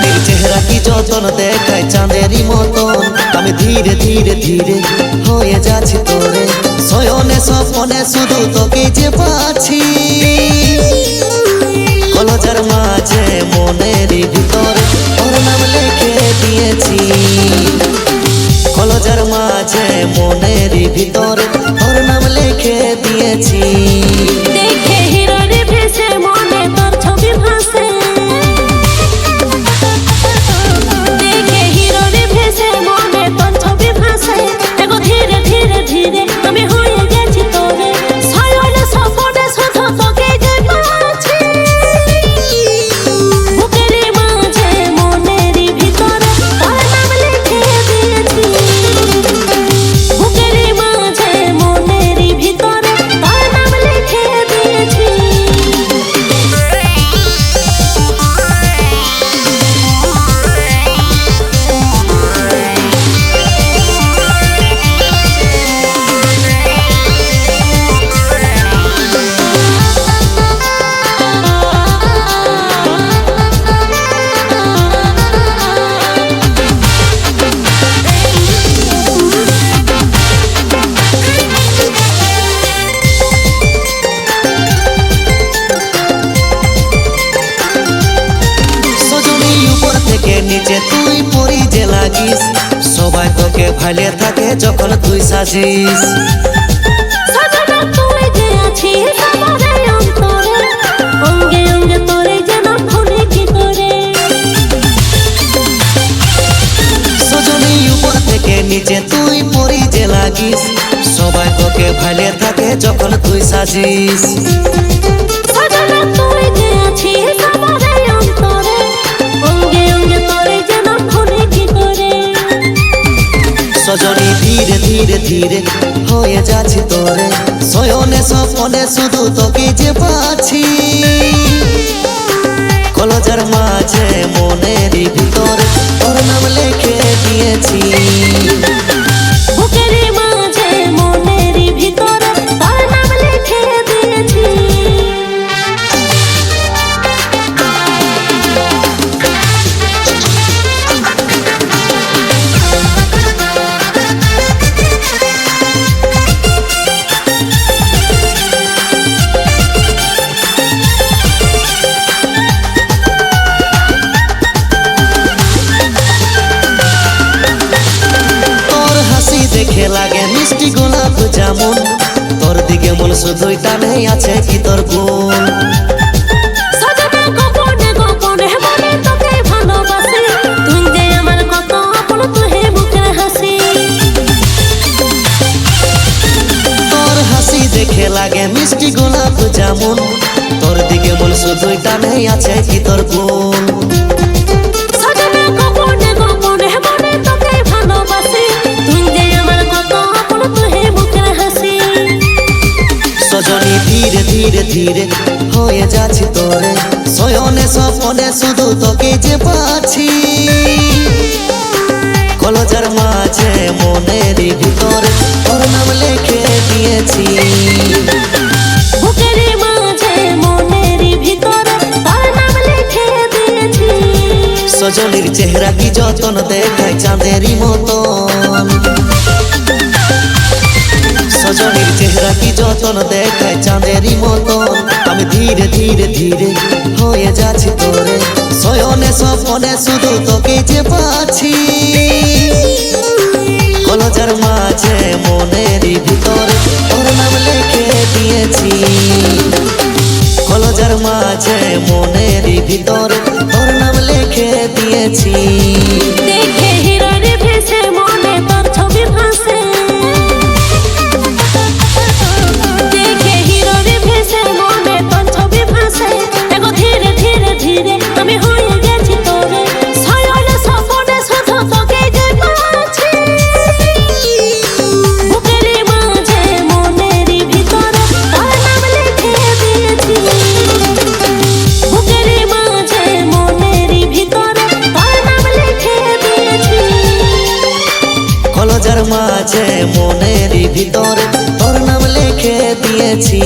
সজনীর চেহারা কি যতন দেখায় চাঁদেরই মতন। আমি ধীরে ধীরে ধীরে হয়ে যাচ্ছি তোরে, শয়নে স্বপনে শুধু তোকে যে পাচ্ছি। কলজার মাঝে মনের ভিতরে তোর নাম লিখে দিয়েছি। কলজার মাঝে মনের ভিতরে তোর নাম লিখে দিয়েছি। দেখে হিরোর ভেসে মনে তোর ছবি ভাসে, দেখে হিরোর ভেসে মনে তোর ছবি ভাসে। দেখো ধীরে ধীরে ধীরে আমি হয়ে গেছি তোরে, শয়নে স্বপনে শুধু তোকে যে পাচ্ছি। বুকের মাঝে মনের ভিতরে তোর নাম লিখে দিয়েছি। বুকের মাঝে মনের ভিতরে তোর নাম লিখে দিয়েছি। নিচে তুই পরি যে লাগিস, সবাই তোকে ভালে থাকে যখন তুই সাজিস। সজনা তুই যে আছিস আমার অন্তরে, অঙ্গে অঙ্গে তোরে যেন ভুলি কি করে। সজনী উপর থেকে নিচে তুই পরি যে লাগিস, সবাই তোকে ভালে থাকে যখন তুই সাজিস। সজনা তুই যে আছিস আমার অন্তরে, অঙ্গে অঙ্গে তোরে যেন ভুলি কি করে। সজনী ধীরে ধীরে ধীরে হয়ে যাচ্ছি তোরে, শয়নে স্বপনে শুধু তোকে যে পাচ্ছি। কলজার মাঝে মনের ভিতরে তোর নাম লিখে দিয়েছি। বুকের মাঝে মনের ভিতরে তোর নাম লিখে দিয়েছি। দেখে লাগে মিষ্টি গোলাপ জামুন, তোর দিকে মন শুধুই টানে আছে কি তোর গুণ। সজনা গোপনে গোপনে মনে তোকে ভালোবাসি, তুই যে আমার কত আপন তুই মুখের হাসি। তোর হাসি দেখে লাগে মিষ্টি গোলাপ জামুন, তোর দিকে মন শুধুই টানে আছে কি তোর গুণ। সজনা গোপনে গোপনে মনে তোকে ভালোবাসি, তুই যে আমার কত আপন তুই মুখের হাসি। সজনী ধীরে ধীরে ধীরে হয়ে যাচ্ছি তোরে, শয়নে স্বপনে শুধু তোকে যে পাচ্ছি। কলজার মাঝে মনের ভিতরে তোর নাম লিখে দিয়েছি। বুকের মাঝে মনের ভিতরে তোর নাম লিখে দিয়েছি। সজনীর চেহারা কি যতন দেখায় চাঁদেরই মতন। সজনীর চেহারা কি যতন দেখায় চাঁদেরই মতন। আমি ধীরে ধীরে ধীরে হয়ে যাচ্ছি তোরে, শয়নে স্বপনে শুধু তোকে যে পাচ্ছি। কলজার মাঝে মনের ভিতরে তোর নাম লিখে দিয়েছি। কলজার মাঝে মনের ভিতরে তোর নাম লিখে দিয়েছি। দেখে হিরোর ভেসে মনে তোর ছবি ভাসে, দেখে হিরোর ভেসে মনে তোর ছবি ভাসে। দেখো ধীরে ধীরে ধীরে আমি হয়ে গেছি তোরে, শয়নে স্বপনে শুধু তোকে যে পাচ্ছি। বুকের মাঝে মনের ভিতরে তোর নাম লিখে দিয়েছি। বুকের মাঝে মনের ভিতরে তোর নাম লিখে দিয়েছি। কলজার মাঝে মনের ভিতরে তোর নাম লিখে দিয়েছি।